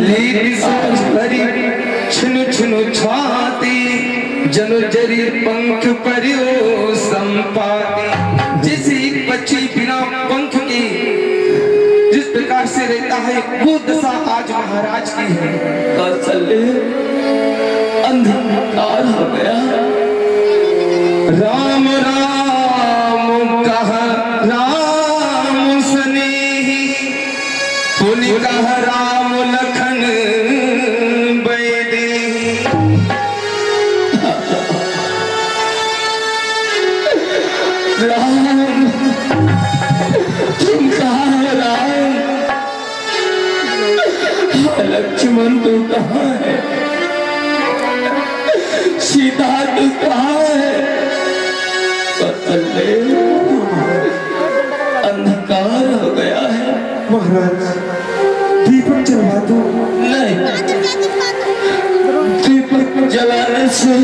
लीली सोच भरी छुनु छुनु छाती जनु जरी पंख परियो संपाती। जिसी बच्ची बिना पंख की जिस प्रकार से रहता है वो दशा आज महाराज की है। कौशल्य अंधकार हो गया। राम राम कह राम स्नेही पुनि कह राम लखन बैदेही। राम तुम कहाँ हो राम? लक्ष्मण तू कहाँ है? सीता तू कहाँ है? अंधकार हो गया है। महाराज दीपक जलवा दो। नहीं, दीपक जलाने से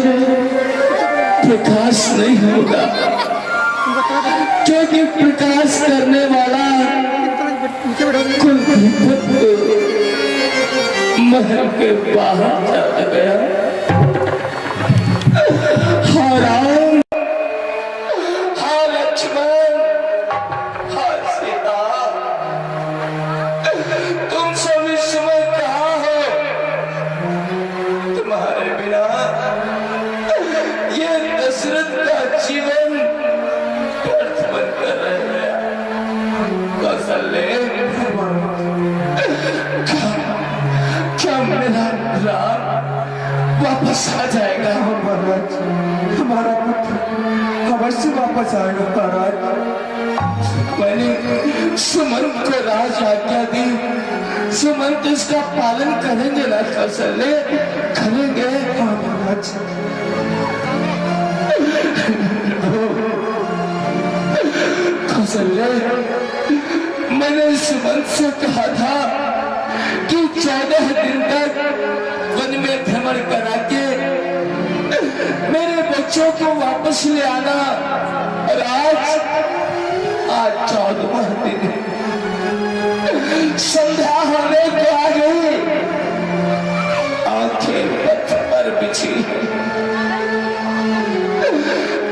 प्रकाश नहीं होगा, क्योंकि प्रकाश करने वाला कुल दीपक महल के बाहर चला गया। हाँ राम, हाँ लक्ष्मण, हाँ सीता, तुम सब इस समय कहाँ हो? तुम्हारे बिना ये दशरथ का जीवन व्यर्थ बनकर रह गया। कौशल्य, क्या मेरा राम वापस आ जाएगा? महाराज हमारा पुत्र अवश्य वापस आएगा। महाराज मैंने सुमंत को राज आज्ञा दी, सुमंत इसका पालन करेंगे ना कौशल्य? करेंगे। हाँ महाराज। कौशल्य, मैंने सुमंत से कहा था कि 14 दिन तक वन में भ्रमण करा के मेरे बच्चों को वापस ले आना। और आज 14वां दिन, संध्या होने को आ गई, आंखें पथ पर बिछी।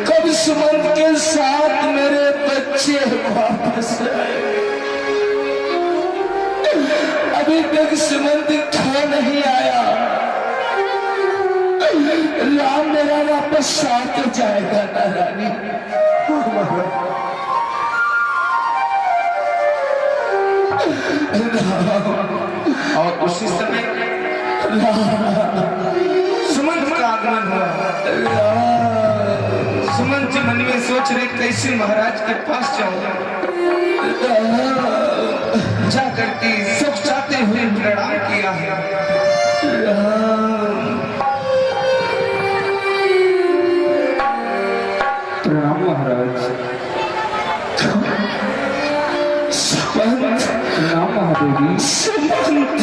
कब सुमंत के साथ मेरे बच्चे वापस आए? अभी तक सुमंत क्यों नहीं आया? राम मेरा वापस आ तो जाएगा ना रानी? और उसी समय सुमंत का आगमन हुआ। सुमंत जी मन में सोच रहे कैसे महाराज के पास जाऊंगा, जा करके सब चाहते हुए प्रणाम किया है। प्रणाम महाराज। सुमंत, प्रणाम महादेवी। सुमंत,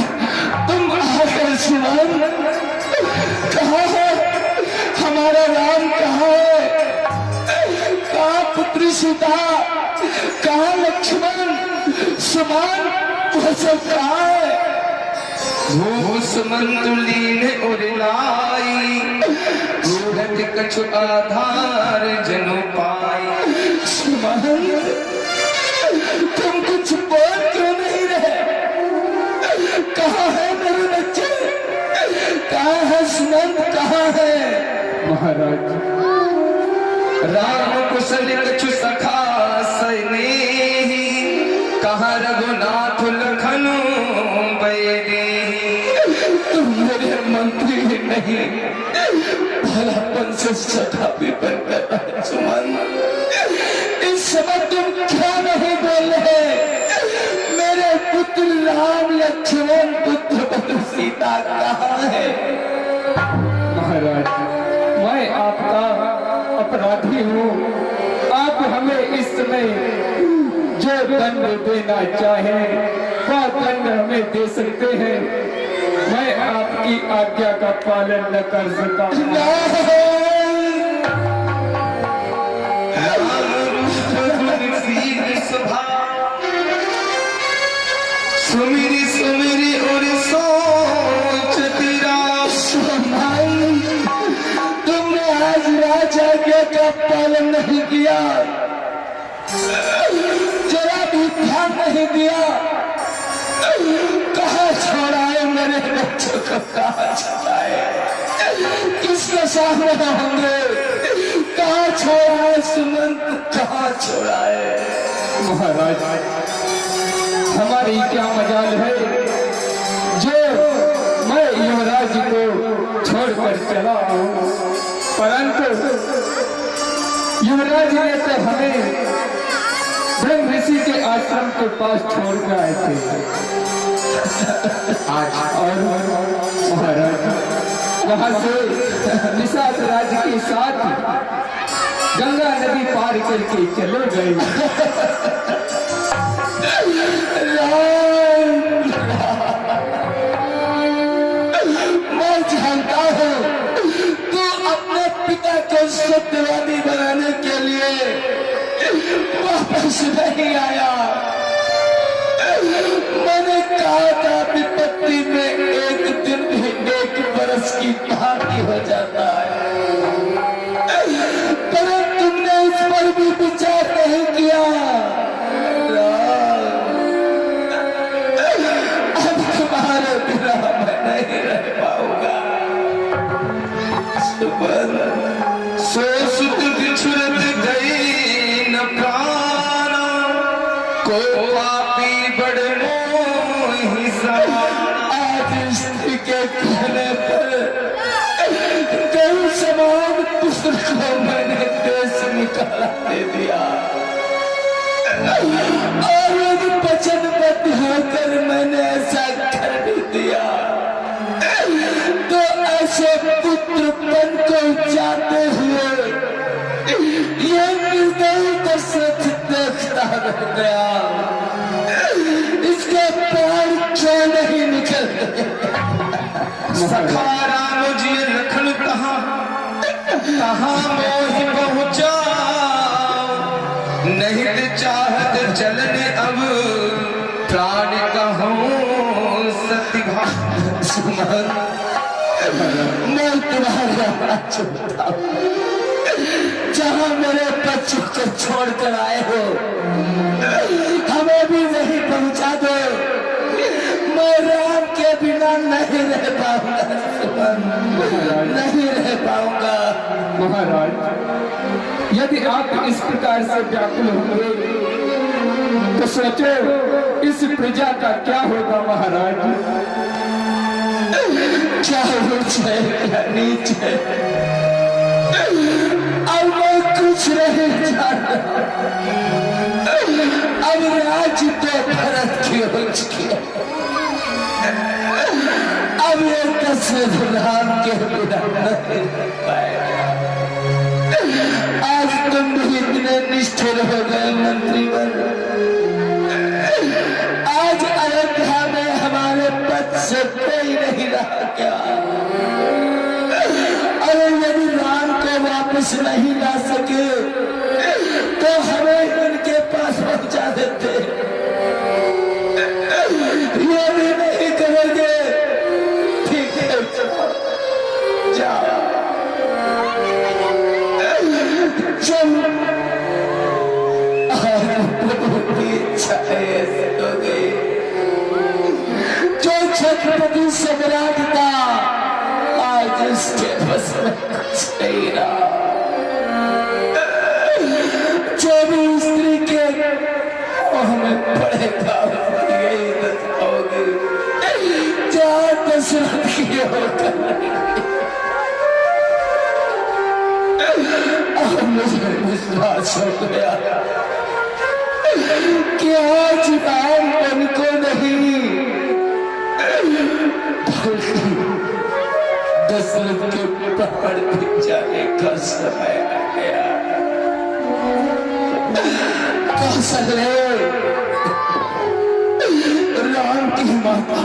तुम सुमंत कहाँ है? हमारा राम कहाँ है? कहाँ पुत्री सीता? कहाँ लक्ष्मण? सुमन, वह सब कहाँ है? वो सुमंत लीन उड़लाई घूरत कछु आधार जनु पाई। सुमन, तुम कुछ बोल क्यों नहीं रहे? कहाँ है मेरे बच्चे? कहाँ है सुमंत? कहाँ है? महाराज राम कुशल कछु सखा सैनेही कहाँ रघुनाथ लखनु बैदेही। तुम मेरे मंत्री नहीं, भलापन से सखा भी बनकर है। सुमन, इस समय तुम क्या नहीं बोल रहे? मेरे पुत्र राम, लक्ष्मण, पुत्र सीता कहाँ है? महाराज, मैं आपका अपराधी हूँ। आप हमें इस समय जो दंड देना चाहे वह दंड हमें दे सकते हैं। मैं आपकी आज्ञा का पालन न कर सका। सुमिरी सुमिरी और सो जरा भी ध्यान नहीं दिया। कहाँ छोड़ाए मेरे बच्चों को, कहाँ छोड़ाए, किसके सामने होंगे, कहाँ छोड़ाए सुमंत, कहाँ छोड़ाए। महाराज, हमारी क्या मजाल है जो मैं युवराज को छोड़कर चला आऊं, परंतु युवराज ने तो हमें ब्रह्म ऋषि के आश्रम के पास छोड़ कर आए थे। और महाराज वहां से निषाद राज के साथ गंगा नदी पार करके चले गए। मैं जानता हूँ तू अपने पिता को सत्यवादी बनाने के लिए वापस नहीं आया। मैंने कहा था विपत्ति में एक दिन भी 1 बरस की भागी हो जाता है, पर तुमने इस पर भी विचार नहीं किया। अब तुम्हारे बिना मैं नहीं रह पाऊंगा। सो सुत बिछुरत गई न प्राणा, को पापी बड़ मोहि समान। आज स्त्री के कहने पर गौ समान पुत्र को मैंने देश निकाला दे दिया, और यदि वचनबद्ध होकर मैंने ऐसा कर भी दिया तो ऐसे पुत्रपन को जाते हुए ये निर्दयी दशरथ देखता रह गया। इसके प्राण क्यों नहीं निकल गए। सखा राम जी लखन कहाँ कहाँ मोहि पहुँचा, नहीं ते चाहत चलने अब प्राण कहूँ सतिभा। मैं तुम्हारा चुनता हूँ, जहाँ मेरे बच्चों को छोड़कर आए हो हमें भी नहीं पहुँचा दो। मैं राम के बिना नहीं रह पाऊंगा, नहीं रह पाऊंगा। महाराज, यदि आप इस प्रकार से व्याकुल होंगे तो सोचो इस प्रजा का क्या होगा। महाराज, क्या ऊंच है, क्या नीच है, अब मैं कुछ नहीं जानता। अब राज्य तो भरत की हो चुकी है, अब ये दशरथ राम के बिना नहीं रह पाएगा। आज तुम भी इतने निष्ठुर हो गए मंत्रीवर। आज अयोध्या में हमारे पद से कोई नहीं रहा क्या? अरे यदि राम को वापस नहीं ला सके तो हमें उनके पास पहुंचा देते। ये भी नहीं करोगे, ठीक है जाओ। चल प्रभु की इच्छा ऐसी हो गई। जो छत्रपति सम्राट था आज उसके बस में कुछ नहीं रहा। जो भी स्त्री के हमें पड़ेगा यही होगी, जहाँ दशरथ की होकर मुझे विश्वास हो गया कि आज राम उनको नहीं दशरथ के पहाड़ पे जाने का समय आ गया। कौशल्य राम की माता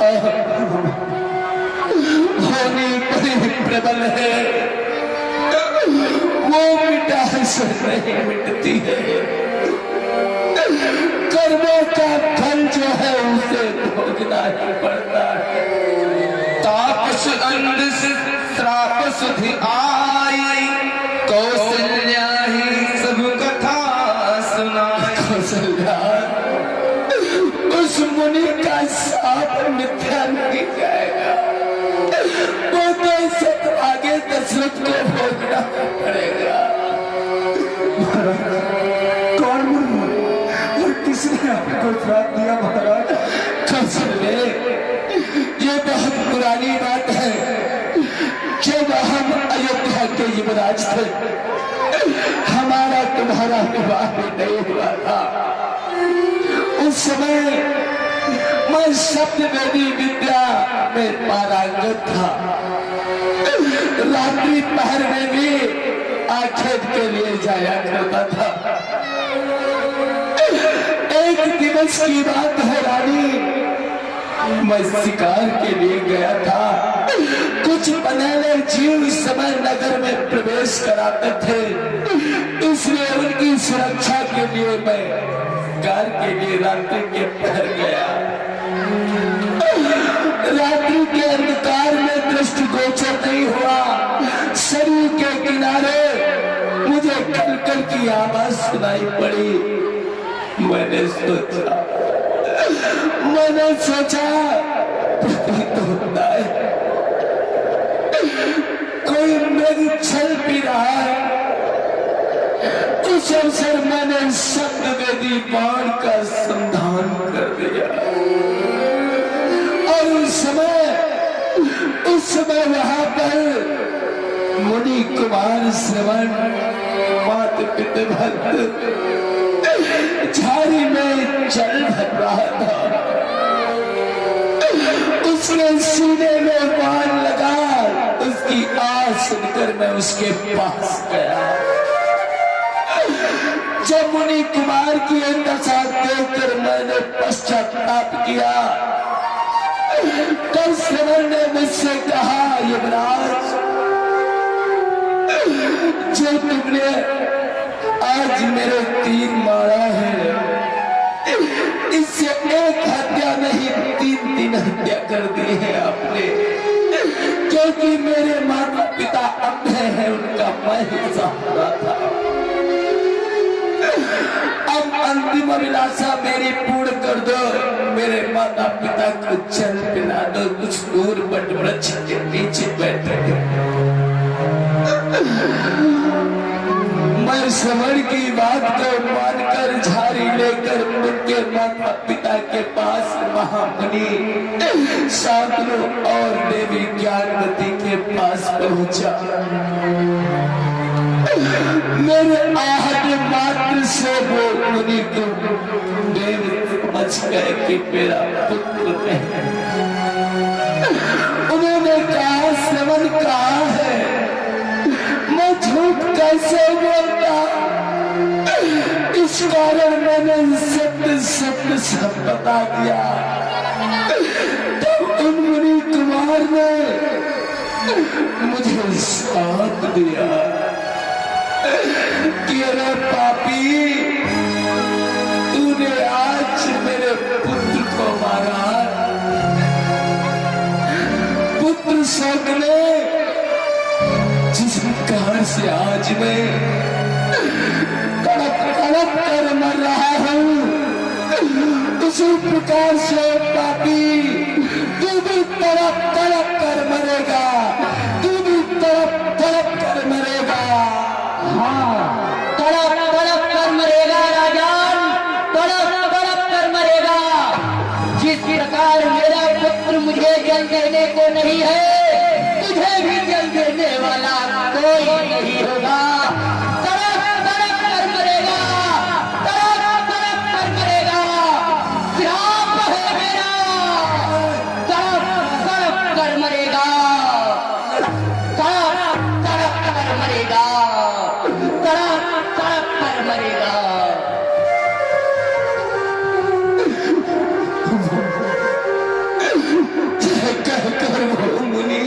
होनी बड़ी प्रबल है, वो मिटा से नहीं मिटती है। कर्मों का फल जो है उसे भोगना ही पड़ता है। तापस अंध श्राप सुधि आई, कौशल्या ही सब कथा सुनाई। हमारा तुम्हारा विवाह भी नहीं हुआ था। उस समय मैं शब्द वेदी विद्या में पारंगत था। रात्रि पहर में भी आखेट के लिए जाया करता था। एक दिवस की बात है रानी, मैं शिकार के लिए गया था। कुछ बनेले जीव इस समय नगर में प्रवेश कराते थे, इसलिए उनकी सुरक्षा के लिए मैं शिकार के लिए रात्रि के पहर गया। रात्रि के अंधकार में दृष्टिगोचर नहीं हुआ। सरयू के किनारे मुझे खलखल की आवाज सुनाई पड़ी। मैंने सोचा प्रतीत होता है कोई मेरी छल पी रहा है। उस अवसर मैंने शब्द वेदी बाण का संधान कर दिया और उस समय वहां पर मुनि कुमार श्रवण मात पिता भक्त झाड़ी में जल भर रहा था। उसने सीने में बाण लगा, उसकी आवाज सुनकर मैं उसके पास गया। जब मुनि कुमार की दशा देखकर मैंने पश्चाताप किया, तब श्रवण ने मुझसे कहा, युवराज जो तुमने आज मेरे तीर मारा है, इससे एक हत्या नहीं 3 हत्या कर दी है आपने, क्योंकि मेरे माता पिता अंधे हैं, उनका मैं ही सहारा था। अब अंतिम अभिलाषा मेरी पूर्ण कर दो, मेरे माता पिता को जल पिला दो, कुछ दूर बट वृक्ष के नीचे बैठे। मैं श्रवण की बात को मानकर झाड़ी लेकर उनके माता पिता के पास महामुनि शांतनु और देवी ज्ञानवती के पास पहुंचा। मेरे आहट मात्र से वो मुनि को देव समझ गए कि मेरा पुत्र नहीं। उन्होंने कहा, श्रवण कहाँ है? मैं झूठ कैसे बोलता? इस कारण मैंने सत्य सब बता दिया। तब उन मुनि कुमार ने मुझे साथ दिया कि अरे पापी, तूने आज मेरे पुत्र को मारा। पुत्र शोक ने जिस कारण से आज मैं तड़प कर मर रहा हूँ, उसी प्रकार से पापी तू भी तड़प कर मरेगा, तू भी तड़प कर मरेगा। हाँ, तड़प कर मरेगा राजान, तड़प कर मरेगा। जिस प्रकार मेरा पुत्र मुझे जल देने को नहीं है, तुझे भी जल देने वाला कोई नहीं होगा। तड़प कर मरेगा, तड़प कर मरेगा। श्राप है मेरा, तड़प कर मरेगा, तड़प कर मरेगा, तड़प कर मरेगा। कहकर वो मुनि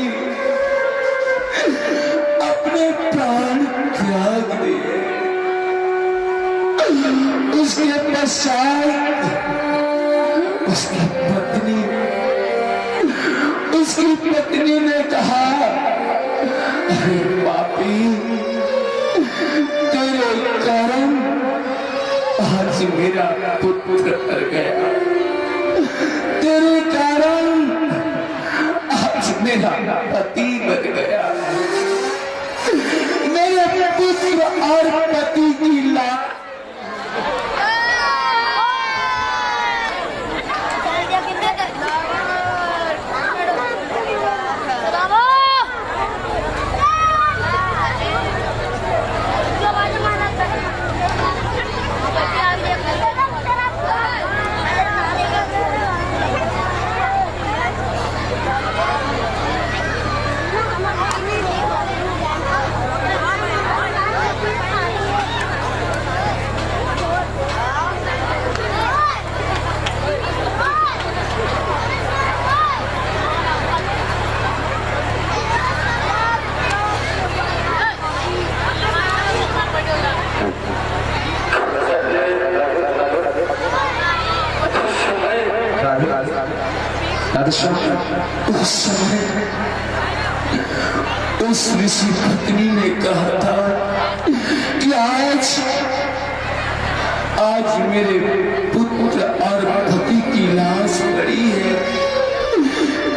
अपने प्राण त्याग दिए। उसके पश्चात उसकी पत्नी ने कहा, अरे पापी, तेरे कारण आज मेरा पुत्र मर गया। तेरे कारण आज मेरा पति मर गया। मेरे पुत्र और पति की लाश उस समय उस ऋषि पत्नी ने कहा था कि आज मेरे पुत्र और पति की लाश पड़ी है,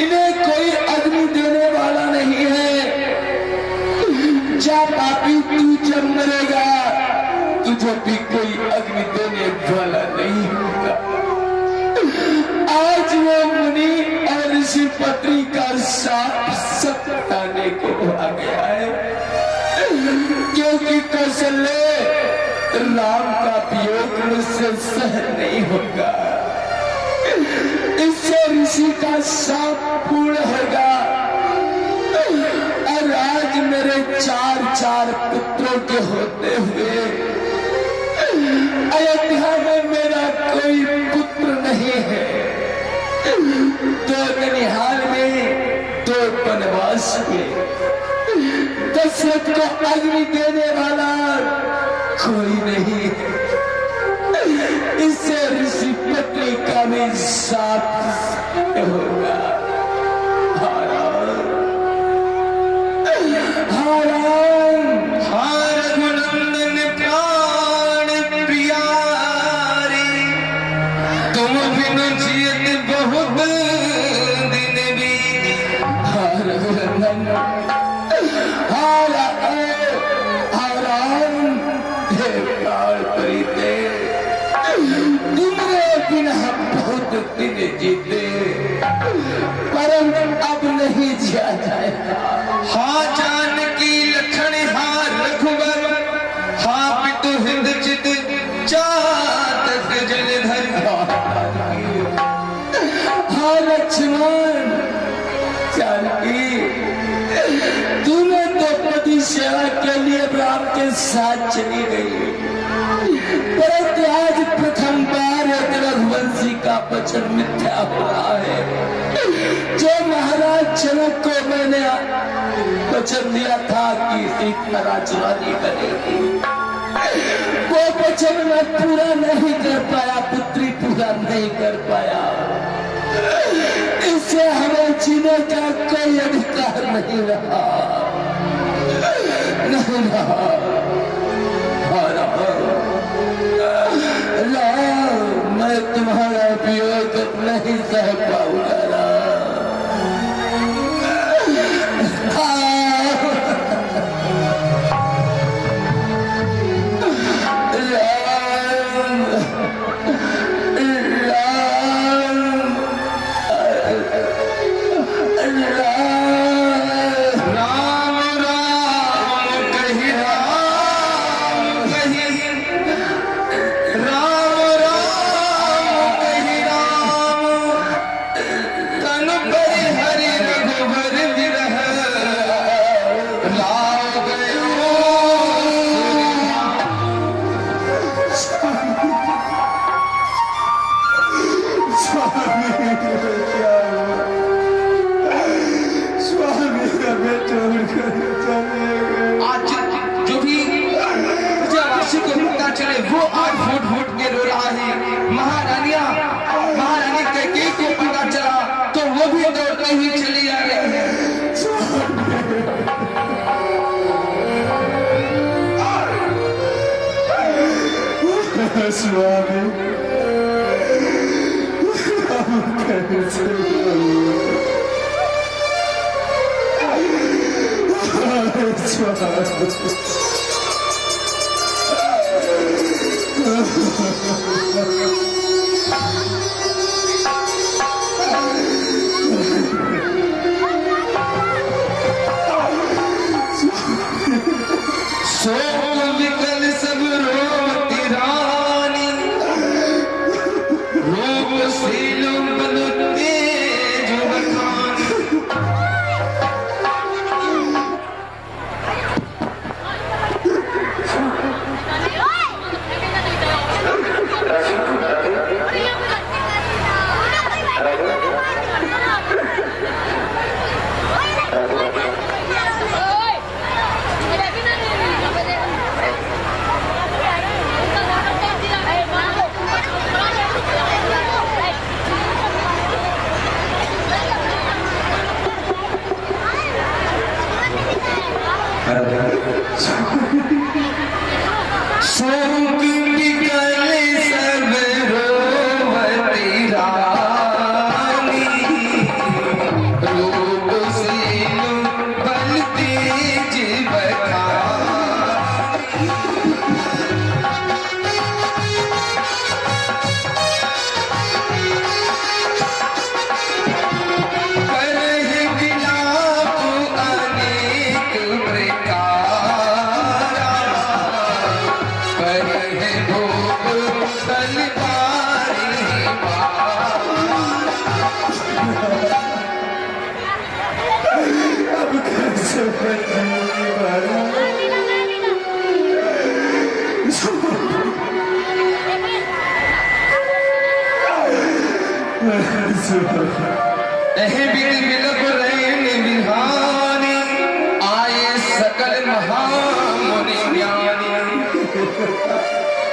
इन्हें कोई अग्नि देने वाला नहीं है। जा पापी, तू जब मरेगा तुझे भी कोई अग्नि देने वाला नहीं होगा। आज वो मुनि और ऋषि पत्नी का साथ सब बताने को आ गया है, क्योंकि कौशल्य राम का वियोग मुझसे सहन नहीं होगा। इससे ऋषि का शाप पूर्ण होगा और आज मेरे चार पुत्रों के होते हुए अयोध्या में मेरा कोई पुत्र नहीं है। तो ननिहाल में तो वनवास में दशरथ को अग्नि देने वाला कोई नहीं है। इससे ऋषि पत्नी का भी साथ होगा। रघुनंदन प्राण प्यारे, तुम बिन जियत बहुत दिन बीते। रघुनंदन प्राण प्रीते, तुमने बिना बहुत दिन जीते, परम अब नहीं जिया जाएगा। हाँ जानकी लखन हाँ रघुवर, हाँ पितु हिंद चित चातक जलधर। हाँ लक्ष्मण, जानकी तूने द्रौपदी सेवा के लिए राम के साथ चली गई, परंतु आज प्रथम बार एक रघुवंशी का वचन मिथ्या हो रहा है। जो महाराज जनक को मैंने वचन दिया था कि सीता राजरानी बनेगी, वो वचन मैं पूरा नहीं कर पाया, पुत्री पूरा नहीं कर पाया। इससे हमें जीने का कोई अधिकार नहीं रहा, नहीं रहा। मैं तुम्हारा वियोग नहीं सह पाऊंगा। महारानी कैकेयी को पता चला तो वो भी दौड़ते ही चली आ रही है। स्वामी विकल सब रोती रानी, रूप शील बल तेज बखानी। बिहारी आए सकल महामुनि ज्ञानी।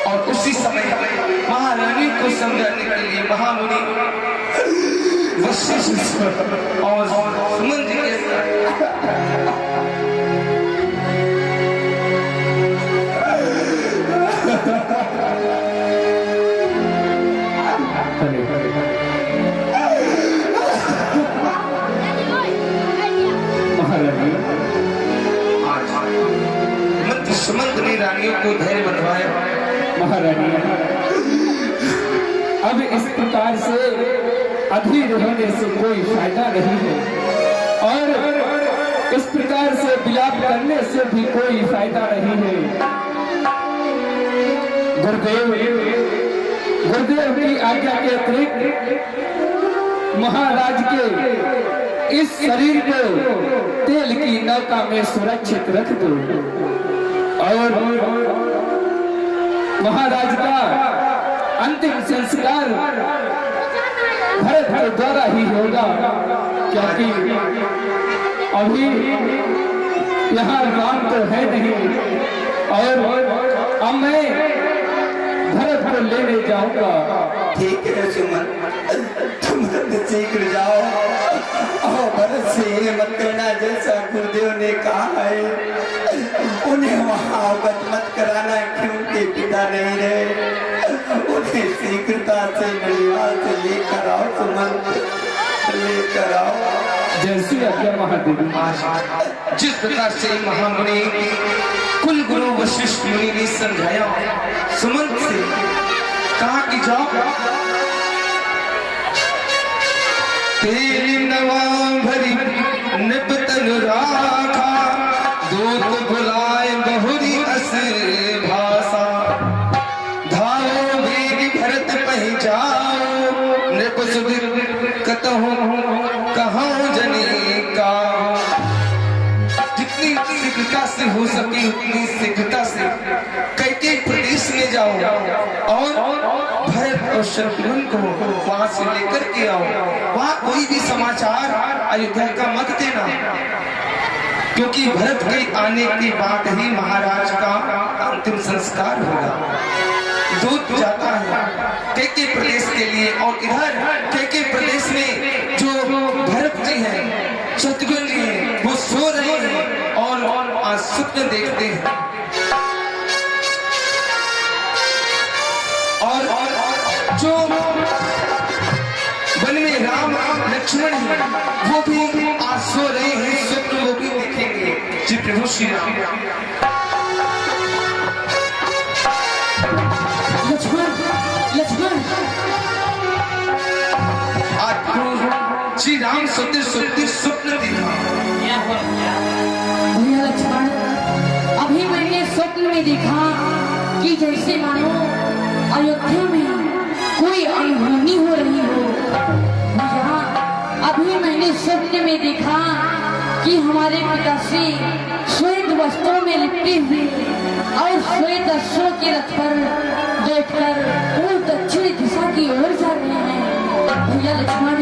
और उसी समय महारानी को समझाने के लिए महामुनि वशिष्ठ और सुमंत के सुमंत ने रानियों को धैर्य बंधवाया। महारानी, अब इस प्रकार से अधीर होने से कोई फायदा नहीं है और इस प्रकार से विलाप करने से भी कोई फायदा नहीं है। गुरुदेव की आज्ञा के अतिरिक्त महाराज के इस शरीर को तेल की नौका में सुरक्षित रख दो और महाराज का अंतिम संस्कार भरत के द्वारा ही होगा, क्योंकि अभी यहाँ राम तो है नहीं और अब मैं भरत को लेने जाऊंगा। ठीक है सुमन, तुम शीघ्र जाओ और भरत से ये मत करना जैसा गुरुदेव ने कहा है। उन्हें वहाँ अवगत मत कराना क्योंकि पिता नहीं रहे। उन्हें शीघ्रता से ननिहाल से लेकर आओ सुमन, लेकर आओ। जैसी आज्ञा महादेवी। जिस प्रकार से महामुनि कुल गुरु वशिष्ठ मुनि ने समझाया, सुमंत से कहा कि जाओ तेरी नवा भरी निपतन राखा, दूत बुलाए बहुरी अस भाषा, धाओ वेग भरत पहचाओ, नृप सुधीर कतहु कहाँ जने का। जितनी शीघ्रता से हो सके उतनी शीघ्रता से कैकेयी प्रदेश में जाओ और भरत और शत्रुघ्न को वहां से लेकर के आओ। वहां कोई भी समाचार अयोध्या का मत देना, क्योंकि भरत के आने के बाद ही महाराज का अंतिम संस्कार होगा। दूत जाता है कैकेयी प्रदेश के लिए और इधर कैकेयी प्रदेश में जो भरत जी हैं, शत्रुघ्न जी हैं, वो सो रहे हैं और आज स्वप्न देखते हैं और जो वन में राम लक्ष्मण है वो भी आज सो रहे हैं, स्वप्न वो भी देखेंगे। जी प्रभु श्री राम। लक्ष्मण आज श्री राम सोते सोते स्वप्न देखा। भैया लक्ष्मण, अभी मैंने स्वप्न में देखा कि जैसे मानो अयोध्या में कोई अनहोनी हो रही हो। भैया, अभी मैंने स्वप्न में देखा कि हमारे पिताश्री श्वेत वस्त्रों में लिपटे हुए और श्वेत अश्वों के रथ पर बैठकर वो दक्षिण दिशा की ओर जा रहे हैं। भैया लक्ष्मण,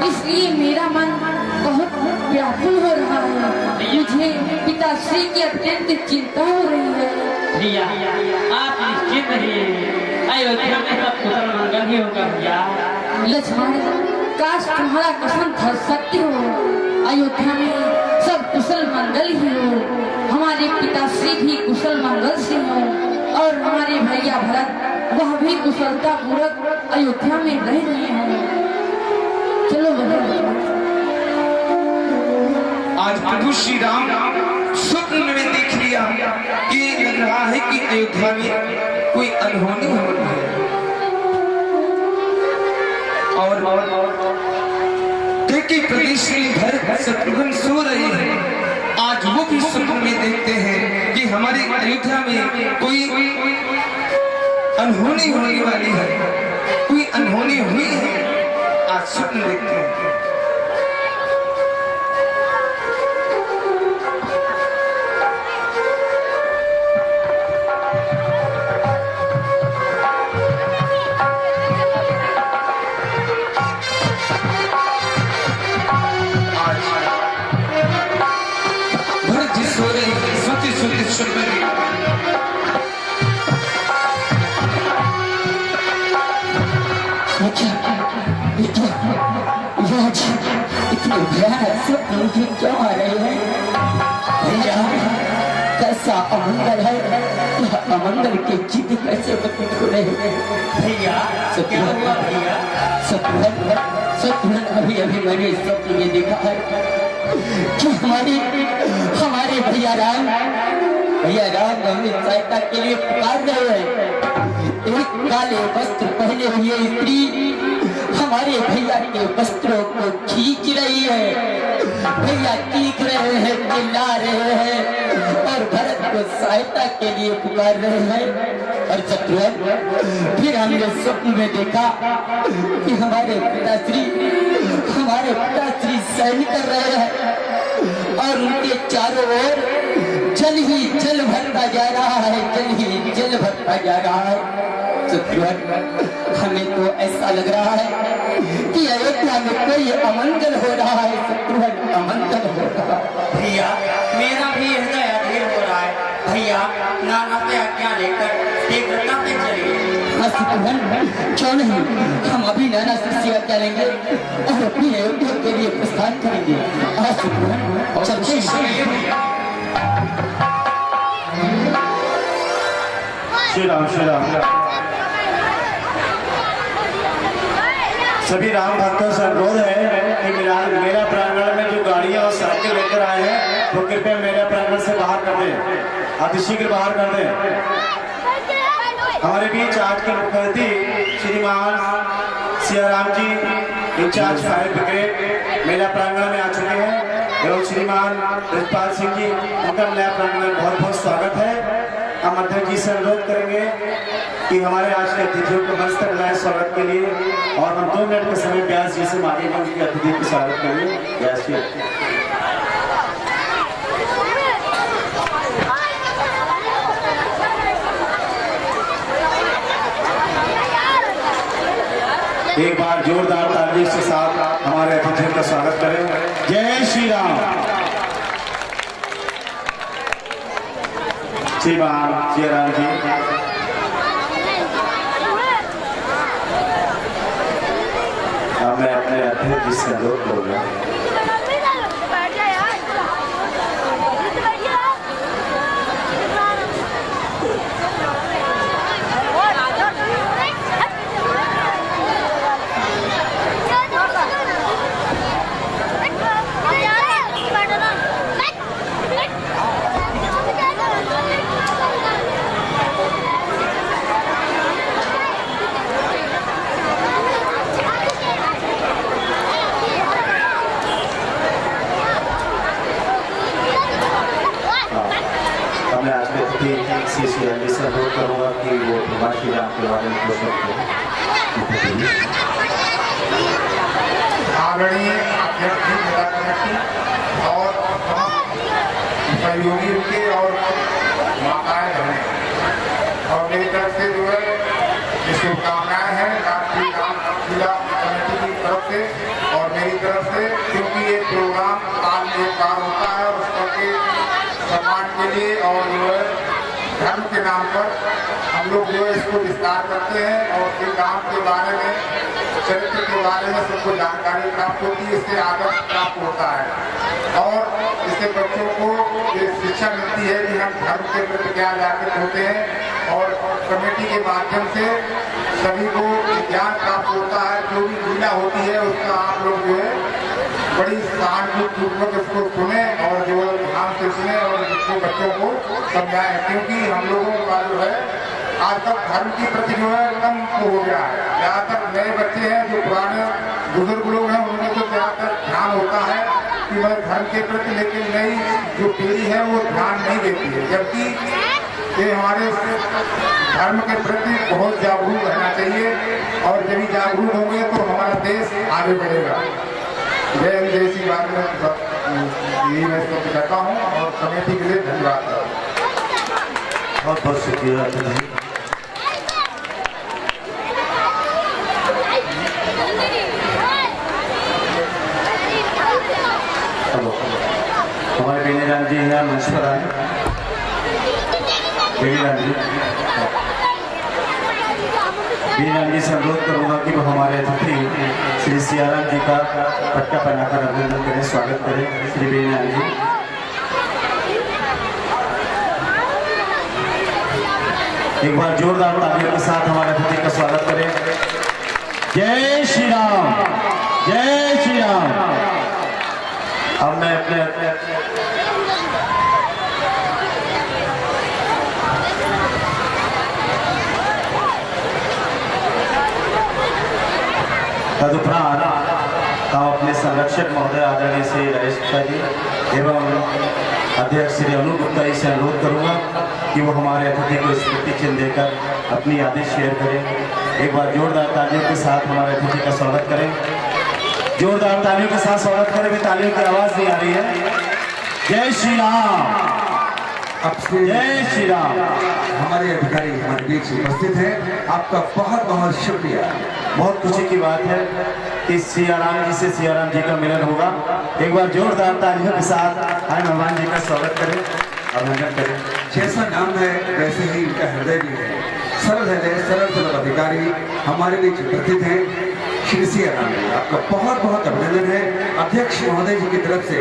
इसलिए मेरा मन बहुत व्याकुल हो रहा है। मुझे पिताश्री की अत्यंत चिंता हो रही है। भैया, आप निश्चित रहिए, अयोध्या में सब कुशल मंगल ही होगा। भैया लक्ष्मण, काश तुम्हारा कसम धर सकते हो, अयोध्या में सब कुशल मंगल ही हो, हमारे पिताश्री भी कुशल मंगल से हो और हमारे भैया भरत वह भी कुशलता पूर्वक अयोध्या में रह रहे हैं। चलो भैया। आज प्रभु श्री राम स्वप्न में देख लिया कि लग रहा है कि अयोध्या में कोई अनहोनी हो रही है और कैकेयी प्रदेश में भरत शत्रुघ्न सो रहे हैं। आज वो भी स्वप्न में देखते हैं कि हमारी अयोध्या में कोई अनहोनी होने वाली है, कोई अनहोनी हुई है। आज स्वप्न देखते हैं। इतने भयानक स्वप्न मुझे क्यों आ रहे हैं भैया? कैसा अमंगल है, यह अमंगल के जिद कैसे प्रकट हो रहे हैं भैया? क्या हुआ भैया? स्वप्न अभी अभी मैंने स्वप्न में देखा है कि हमारे भैया राम हमें सहायता के लिए पुकार रहे हैं। एक काले वस्त्र पहने हुए स्त्री हमारे भैया के वस्त्रों को खींच रही है। भैया चीख रहे हैं, चिल्ला रहे हैं और भरत को सहायता के लिए पुकार रहे हैं। और शत्रुघ्न, फिर हमने स्वप्न में देखा कि हमारे पिताश्री सैन कर रहे हैं और उनके चारों ओर जल ही जल भरता जा रहा है, जल ही जल भरता जा रहा है। शत्रुघ्न, हमें तो ऐसा लग रहा है कि अयोध्या में कोई अमंगल हो रहा है। शत्रुघ्न, अमंगल हो रहा है। भैया, मेरा भी हृदय अधीर हो रहा है। भैया, नाना से आज्ञा लेकर शीघ्रता से चलिए। हाँ शत्रुघ्न, क्यों नहीं, हम अभी नाना से आज्ञा लेंगे और अपनी अयोध्या के लिए प्रस्थान करेंगे। हाँ शत्रुघ्न, चलिए। श्री राम श्री राम। सभी राम भक्तों से अनुरोध है कि मेरा प्रांगण में जो गाड़ियां और साइकिल लेकर आए हैं वो कृपया मेरे प्रांगण से बाहर कर दें, अतिशीघ्र बाहर कर दें। हमारे बीच आज के मुख्य अतिथि श्रीमान सियाराम जी, इंचार्ज फायर ब्रिगेड, मेला प्रांगण में आ चुके हैं एवं श्रीमान ब्रजपाल सिंह जी, उनका नया प्रांगण में बहुत बहुत स्वागत है। हम अध्यक्ष जी से अनुरोध करेंगे कि हमारे आज के अतिथियों को मंच तक लाए स्वागत के लिए और हम 2 मिनट के समय व्यास जी से मांगेंगे उनके अतिथि के स्वागत के लिए। व्यास जी। एक बार जोरदार ताली के साथ हमारे अतिथियों का स्वागत करें। जय श्री राम। श्रीमान सियाराम जी, अब मैं अपने अध्यक्ष जी से अनुरोध करूंगा। मैं आज के अतिथि से अनुरोध करूंगा कि वो भगवान श्री राम के बारे में कुछ आदरणीय अध्यक्ष जी, जिला कमेटी और सहयोगी के और माताएं बहनें और मेरी तरफ से जो है ये शुभकामनाएं हैं राष्ट्रीय जिला कमेटी की तरफ से और मेरी तरफ से, क्योंकि ये प्रोग्राम साल में एक बार होता है और उसके सम्मान के लिए और जो है धर्म के नाम पर हम लोग जो है इसको विस्तार करते हैं और श्री राम के बारे में, चरित्र के बारे में सबको जानकारी प्राप्त होती है, इससे आदर्श प्राप्त होता है और इससे बच्चों को ये शिक्षा मिलती है कि हम धर्म के प्रति क्या जागृत होते हैं और कमेटी के माध्यम से सभी को ज्ञान प्राप्त होता है। जो भी लीला होती है उसका आप लोग जो है बड़ी सहानुभूतिपूर्वक उसको सुने और जो ध्यान से सुने और इसको बच्चों को समझाएं, क्योंकि हम लोगों का जो है आजकल धर्म की प्रति जो है कम हो गया है। ज़्यादातर नए बच्चे हैं, जो पुराने बुजुर्ग लोग हैं उनमें तो ज़्यादातर ध्यान होता है कि वह धर्म के प्रति, लेकिन नई जो पीढ़ी है वो ध्यान नहीं देती है, जबकि ये हमारे धर्म के प्रति बहुत जागरूक रहना चाहिए और जब भी जागरूक होंगे तो हमारा देश आगे बढ़ेगा। जय जैसी बात में यही मैं कहता हूँ और कमेटी के लिए धन्यवाद। बहुत बहुत शुक्रिया। हमारे बेनीराम जी यहाँ मंच पर आए। बेनीराम जी, बीनाम जी से अनुरोध करूंगा कि वो हमारे अतिथि श्री सियाराम जी का पट्टा पहनाकर अभिनंदन करें, स्वागत करें। श्री बीनाम जी एक बार जोरदार तालियों के साथ हमारे अतिथि का स्वागत करें। जय श्री राम, जय श्री राम। अब मैं अपने तदुपरांत हम अपने संरक्षक महोदय आदरणीय श्री राजेश गुप्ता जी एवं अध्यक्ष श्री अनु गुप्ता जी से अनुरोध करूंगा कि वो हमारे अतिथि को स्मृति चिन्ह देकर अपनी यादें शेयर करें। एक बार जोरदार तालियों के साथ हमारे अतिथि का स्वागत करें, जोरदार तालियों के साथ स्वागत करें। भी तालियों की आवाज नहीं आ रही है। जय श्री राम, जय श्री राम। हमारे अधिकारी हमारे बीच उपस्थित हैं, आपका बहुत बहुत शुक्रिया। बहुत खुशी की बात है कि सियाराम जी से सियाराम जी का मिलन होगा। एक बार जोरदार तालियों के साथ आए मेहमान जी का स्वागत करें, अभिनंदन करें। जैसा नाम है वैसे ही इनका हृदय भी है। सरल हृदय, सरल सरल अधिकारी हमारे बीच उपस्थित हैं। श्री सियाराम जी, आपका बहुत बहुत अभिनंदन है। अध्यक्ष महोदय जी की तरफ से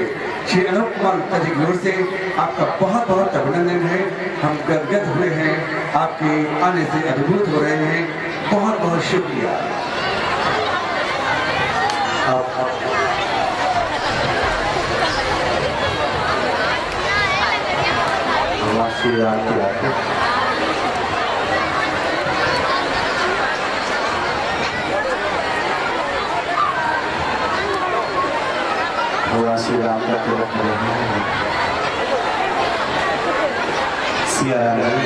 श्री अनूप कुमार गुप्ता जी की ओर से आपका बहुत बहुत अभिनंदन है। हम गदगद हुए हैं, आपके आने से अभिभूत हो रहे हैं। बहुत बहुत शुक्रिया। श्री राम की आज्ञा। भगवान श्री राम का तिलक करें। सियाराम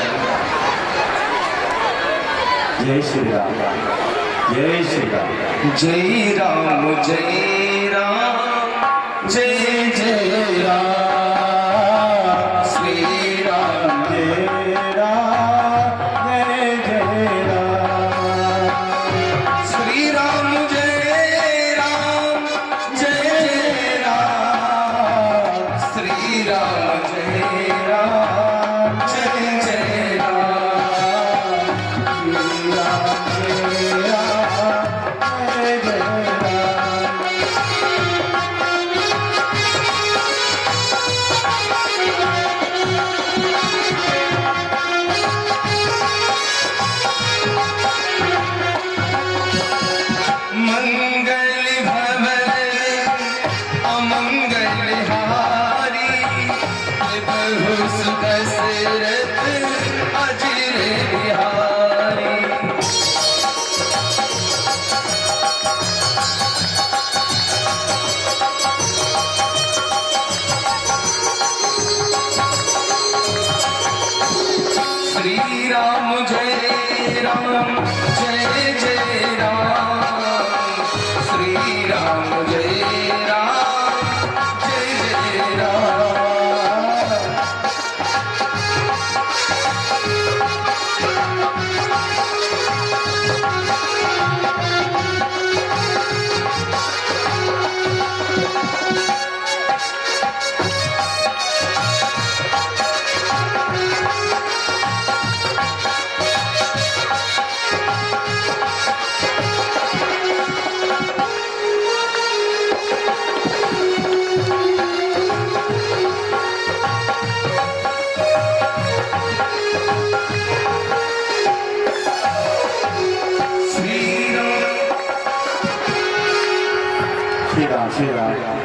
जय श्री राम, जय श्री राम। जय राम, जय राम, जय जय राम।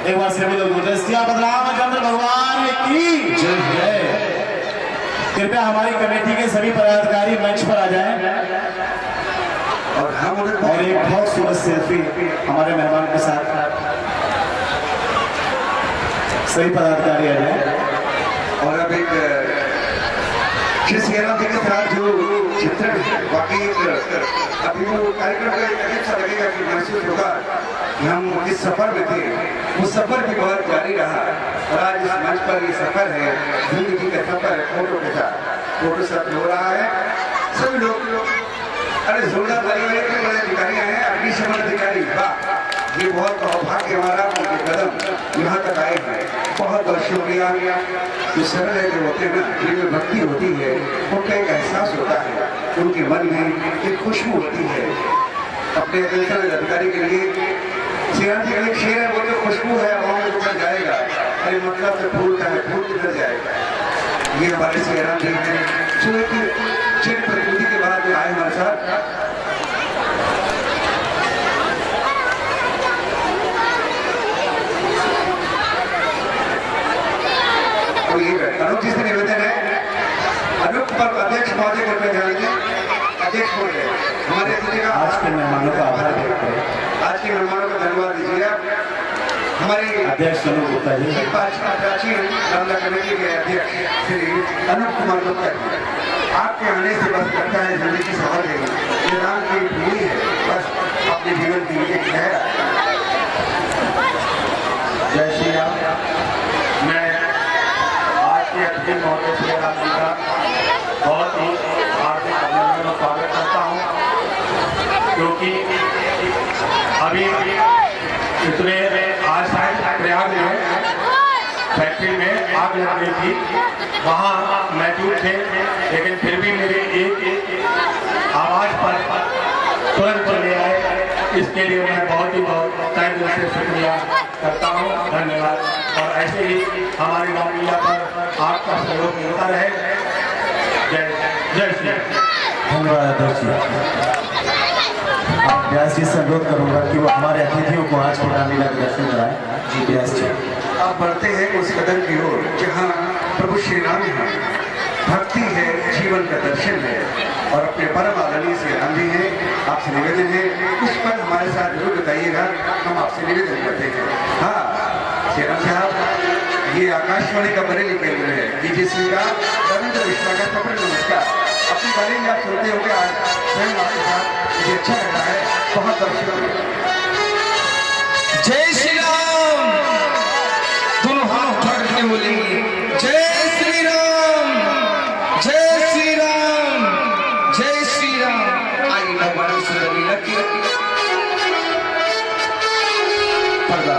एक बार से रामचंद्र भगवान की जय। कृपया हमारी कमेटी के सभी पदाधिकारी मंच पर आ जाएं और एक बहुत सुंदर सेल्फी हमारे मेहमान के साथ सभी पदाधिकारी आ जाएं। और अब एक श्री सियाराम जी के साथ जो चित्रण है वाकई अभी वो कार्यक्रम का अच्छा लगेगा कि महसूस होगा कि हम इस सफर में थे। वो सफर भी बहुत जारी रहा और आज इस मंच पर ये सफर है, जिंदगी का सफर फोटो के साथ। फोटो सब हो रहा है, सभी लोग अरे जोरदार परिवार के बड़े अधिकारी आए हैं। अग्निशमन अधिकारी, वाह, ये बहुत सौभाग्य हमारा, उनके कदम यहाँ तक आए हैं। बहुत बहुत शुक्रिया। जो सरल जो होते हैं ना, जिनमें भक्ति होती है, उनका एक एहसास होता है, उनके मन में एक खुशबू होती है। अपने अधिकारी के लिए श्रीराम जी का एक शेर है, बोलते खुशबू है हवा में ऊपर जाएगा, अरे मतलब से फूल का है, फूल किधर जाएगा। ये हमारे श्रीराम जी हैं। सुबह की चिर प्रकृति के बाद जो आए हमारे साथ, अनूप जी से निवेदन है, अनूप पर अध्यक्ष महोदय को जाएंगे। अध्यक्ष महोदय हमारे अतिथि का आज के मेहमानों का आभार व्यक्त करें। आज के मेहमानों को धन्यवाद दीजिए आप। हमारे अध्यक्ष अनूप गुप्ता जी, प्राचीन रामला कमेटी के अध्यक्ष श्री अनूप कुमार गुप्ता जी, आपके आने से बस लगता है जिंदगी की सफल है, ये राम की भूमि है, बस अपने जीवन की एक लहर। जय श्री राम। मैं आज के अतिथि महोदय श्री राम जी का बहुत ही हार्दिक अभिनंदन और स्वागत करता हूँ, क्योंकि अभी इतने आज प्रयाग में फैक्ट्री में आग लग रही थी, वहाँ मौजूद थे, लेकिन फिर भी मेरे एक आवाज़ पर तुरंत चले आए। इसके लिए मैं बहुत तहे दिल से शुक्रिया करता हूँ, धन्यवाद। और ऐसे ही हमारी रामलीला पर आपका सहयोग मिलता रहे। जय जय श्री राम। धन्यवाद अध्यक्ष जी। आप व्यास जी से अनुरोध करूंगा कि वो हमारे अतिथियों को आज की रामलीला के दर्शन कराएं। जी व्यास जी। आप बढ़ते हैं उस कदम की ओर जहाँ प्रभु श्री राम हैं। भक्ति है, जीवन का दर्शन है, और अपने परम आदरणीय श्री राम जी हैं। आपसे निवेदन है कुछ पल हमारे साथ जरूर बताइएगा, हम आपसे निवेदन करते हैं। हाँ श्री राम साहब, ये आकाशवाणी का बरेली केंद्र है, बीजेसी का रविंद्र विश्वा का सफल नमस्कार। अपनी बारे में आप सुनते हो कि आज स्वयं आपके साथ मुझे अच्छा लग रहा है, बहुत बहुत शुक्रिया। जय श्री राम। दोनों हाथ उठा करके बोलेंगे जय श्री राम, जय श्री राम, जय श्री राम। आइए भगवान सुंदर लीला की पर्दा।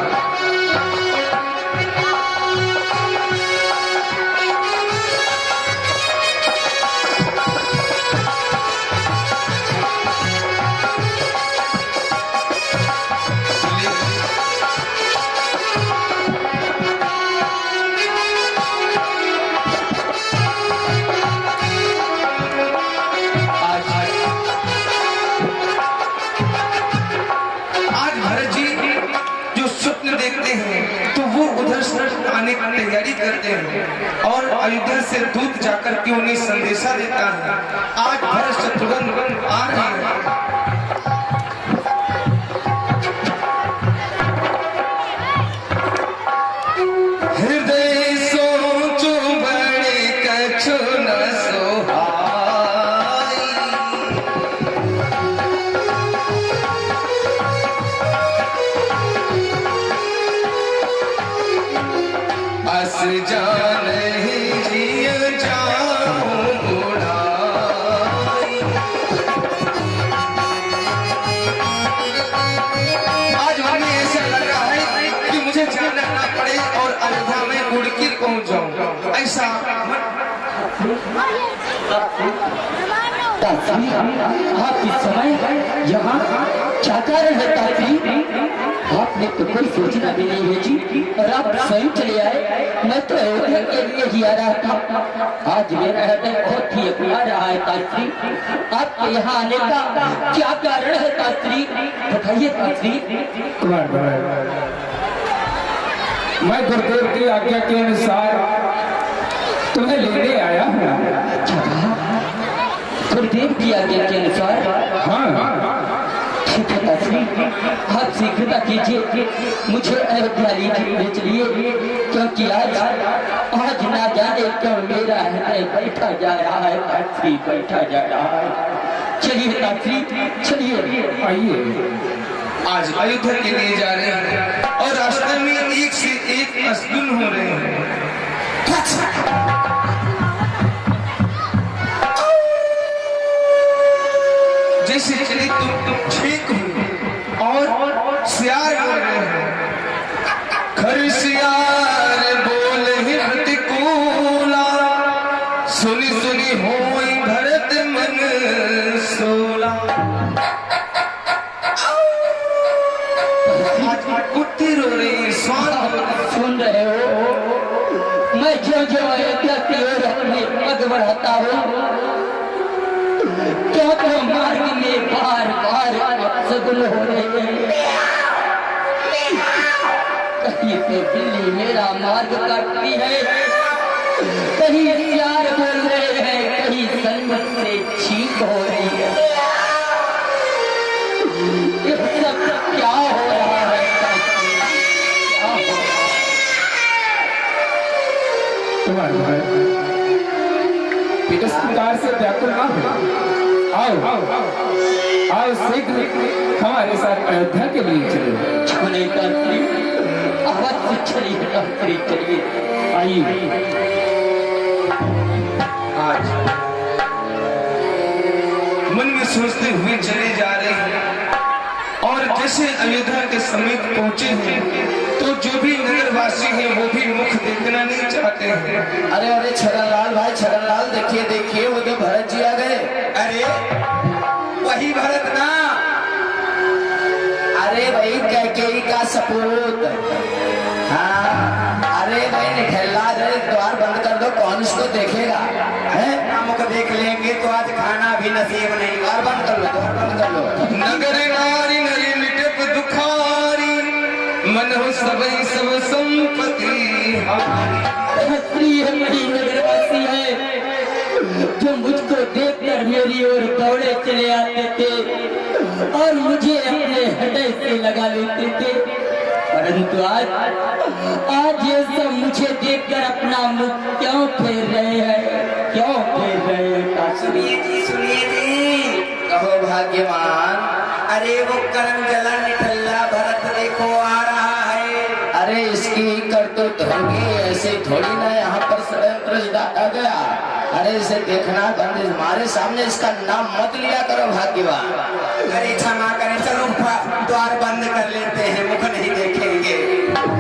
तैयारी करते हैं और अयोध्या से दूत जाकर के उन्हें संदेशा देता है। आज भरत शत्रुघ्न आ रहे हैं। हृदय सोचो बड़े कछु न सोहाई, अस जान जिय जाऊं उड़ाई। आज हमें ऐसा लग रहा है कि मुझे जाना ना पड़े और अयोध्या में उड़ के पहुंच जाऊं। ऐसा आप इस समय यहाँ क्या कारण है तात्री? आपने तो कोई सोचना भी नहीं है जी, और आप स्वयं चले आए। मैं तो अयोध्या के लिए ही आ रहा था। आज मेरा हृदय बहुत ही अपना रहा है तात्री। आपके यहाँ आने का क्या कारण है तात्री? बताइए तात्री। मैं गुरुदेव की आज्ञा के अनुसार तुम्हें लेने आया हूँ। गुरुदेव की आज्ञा के अनुसार? हाँ। ठीक है तात्री, आप शीघ्रता कीजिए, मुझे अयोध्या ले चलिए, क्योंकि आज ना जाने क्यों मेरा हृदय बैठा जा रहा है तात्री, बैठा जा रहा है। चलिए तात्री, चलिए। आइए। आज अयोध्या के लिए जा रहे हैं और रास्ते में एक से एक असगुन हो रहे हैं। जैसे चले तुम ठीक हो और सियार बोल रहे हैं। खर सियार बोल जो जो अयोध्या की ओर अपने पग बढ़ाता हूँ, तो मार्ग में बार बार अपशगुन हो रहे हैं। कहीं पे बिल्ली मेरा मार्ग काटती है, कहीं सियार बोल रहे हैं, कहीं सन्मत से छींक हो रही है। ये सब क्या हो रहा है? क्या हो रहा है? तुम्हारे भाई इस प्रकार से व्याकुल ना हो। आओ आओ शीघ्र हमारे साथ अयोध्या के लिए चलो। छुने का अवश्य चलिए, चलिए आइए। आज मन में सोचते हुए चले जा रहे हैं और जैसे अयोध्या के समीप पहुंचे हैं तो जो भी नगरवासी हैं वो भी मुख देखना नहीं चाहते हैं। अरे अरे छगनलाल भाई, छगनलाल देखिए देखिए, वो तो भरत जी आ गए। अरे वही भरत ना? अरे भाई कैकेयी का सपूत। हाँ, अरे भाई निठल्ला, द्वार बंद कर दो, कौन इसको देखेगा? है मुख देख लेंगे तो आज खाना भी नसीब नहीं। द्वार बंद कर लो, द्वार बंद कर लो। नगर नारी नरी मिटप दुखारी, मन हो सबई सब संपत्ति हमारी। वही नगरवासी है जो मुझको देखकर मेरी ओर दौड़े चले आते थे और मुझे अपने हृदय से लगा लेते थे, परंतु आज ये सब मुझे देखकर अपना मुख क्यों फेर रहे हैं? क्यों फेर रहे हैं? सुनिए जी, सुनिए जी। कहो भाग्यवान। अरे वो करम जलन निठल्ला भरत देखो आ रहा है। अरे इसकी करतूत होगी, ऐसे थोड़ी ना यहाँ पर षड्यंत्र डाला गया। अरे इसे देखना बंद, हमारे सामने इसका नाम मत लिया करो भाग्यवान। अरे क्षमा करें, चलो द्वार बंद कर लेते हैं, मुख नहीं देखेंगे।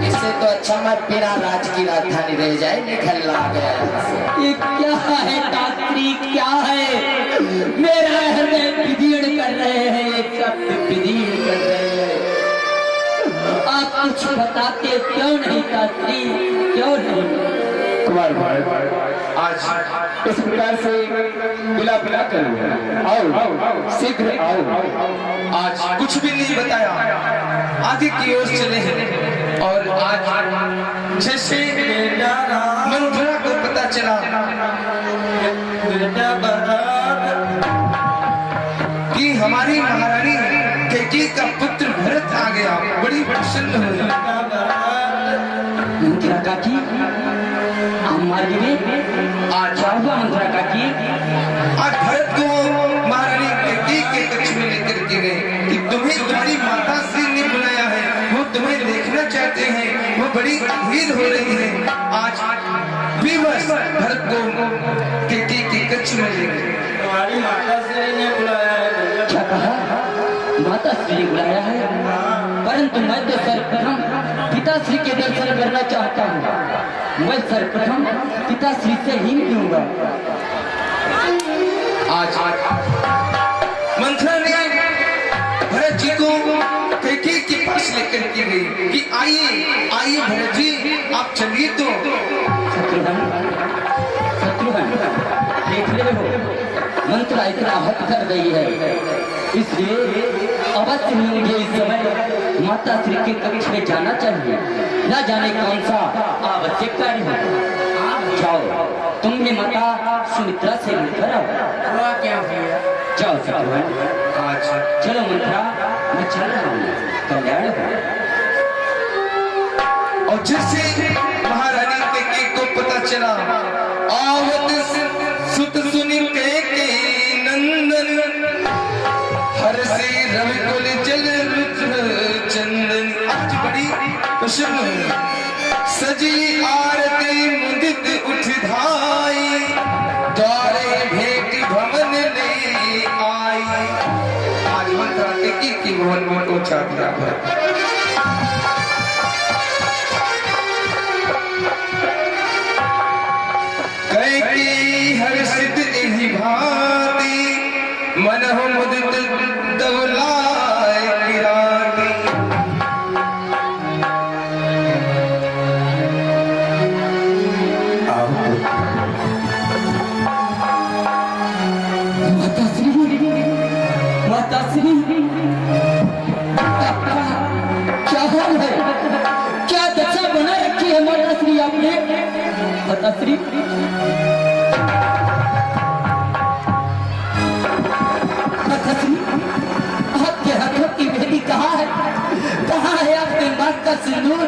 इससे तो अच्छा मैं बिना राज की राजधानी रह जाए, निकलना आ गया। ये क्या है शास्त्री, क्या है? मेरा हृदय विदीर्ण कर रहे हैं, ये सब विदीर्ण कर रहे हैं। आप कुछ बताते क्यों नहीं शास्त्री, क्यों नहीं? कुमार भाई आज इस प्रकार से बुला बुला कर आओ, शीघ्र आओ। आज कुछ भी नहीं बताया, आगे की ओर चले हैं और आज जैसे मंथरा को पता चला कि हमारी महारानी कैकेयी का पुत्र भरत आ गया, बड़ी प्रसन्न हुई। मंत्रा काकी मार्ग में आज हुआ। मंत्रा काकी आज भरत को महारानी कैकेयी के कक्ष में लेकर के गए कि तुम्हें तुम्हारी माता श्री ने बुलाया है, वो तुम्हें देखना चाहते हैं, वो बड़ी अधीर हो रही है। आज विवश भरत को कैकेयी के कक्ष में ले गए। तुम्हारी माता श्री ने बुलाया है। क्या कहा? माता श्री ने बुलाया है, परंतु मैं तो सर्वप्रथम पिताश्री के दर्शन करना चाहता हूँ। मैं सर्वप्रथम पिताश्री से ही मिलूंगा। आज मंथरा ने भरत जी को कैकेयी के पास लेकर के गई कि आइए आइए भरत जी, आप चलिए। तो शत्रुघ्न देख रहे हो, मंत्रा इतना हद कर रही है, इसलिए अवश्य मुझे इस समय माता श्री के कक्ष में जाना चाहिए। न जाने कौन सा आवश्यक कार्य हो। जाओ, तुमने माता सुमित्रा से मिलकर आओ। क्या भैया? जाओ शत्रुघ्न, आज चलो मंत्रा, मैं चल रहा हूँ, कल्याण हो। और जैसे महारानी कैकेयी को पता चला, आवत सुत सुनि कैकेयी नंदन, हर से रविकुल जल रुद्र चंदन। आज बड़ी प्रसन्न हुई, सजी आरती मुदित उठ धाई, द्वारे भेंट भवन ले आई। आज मंत्रा कैकेयी की भवन में पहुंचा दिया है। कैकेयी हर्षित एहि भांति, मन हो मुदित दौलाय किराती। माताश्री आपके हाथों की मेहंदी कहाँ है? कहाँ है आपके मांग का सिंदूर?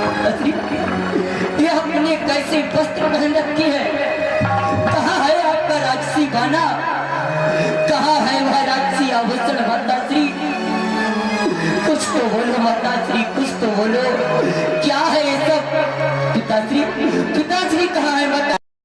माताश्री ये आपने कैसे वस्त्र पहन रखी है? कहाँ है आपका राजसी गाना? कहाँ है वह राजसी आभूषण? माताश्री कुछ तो बोलो।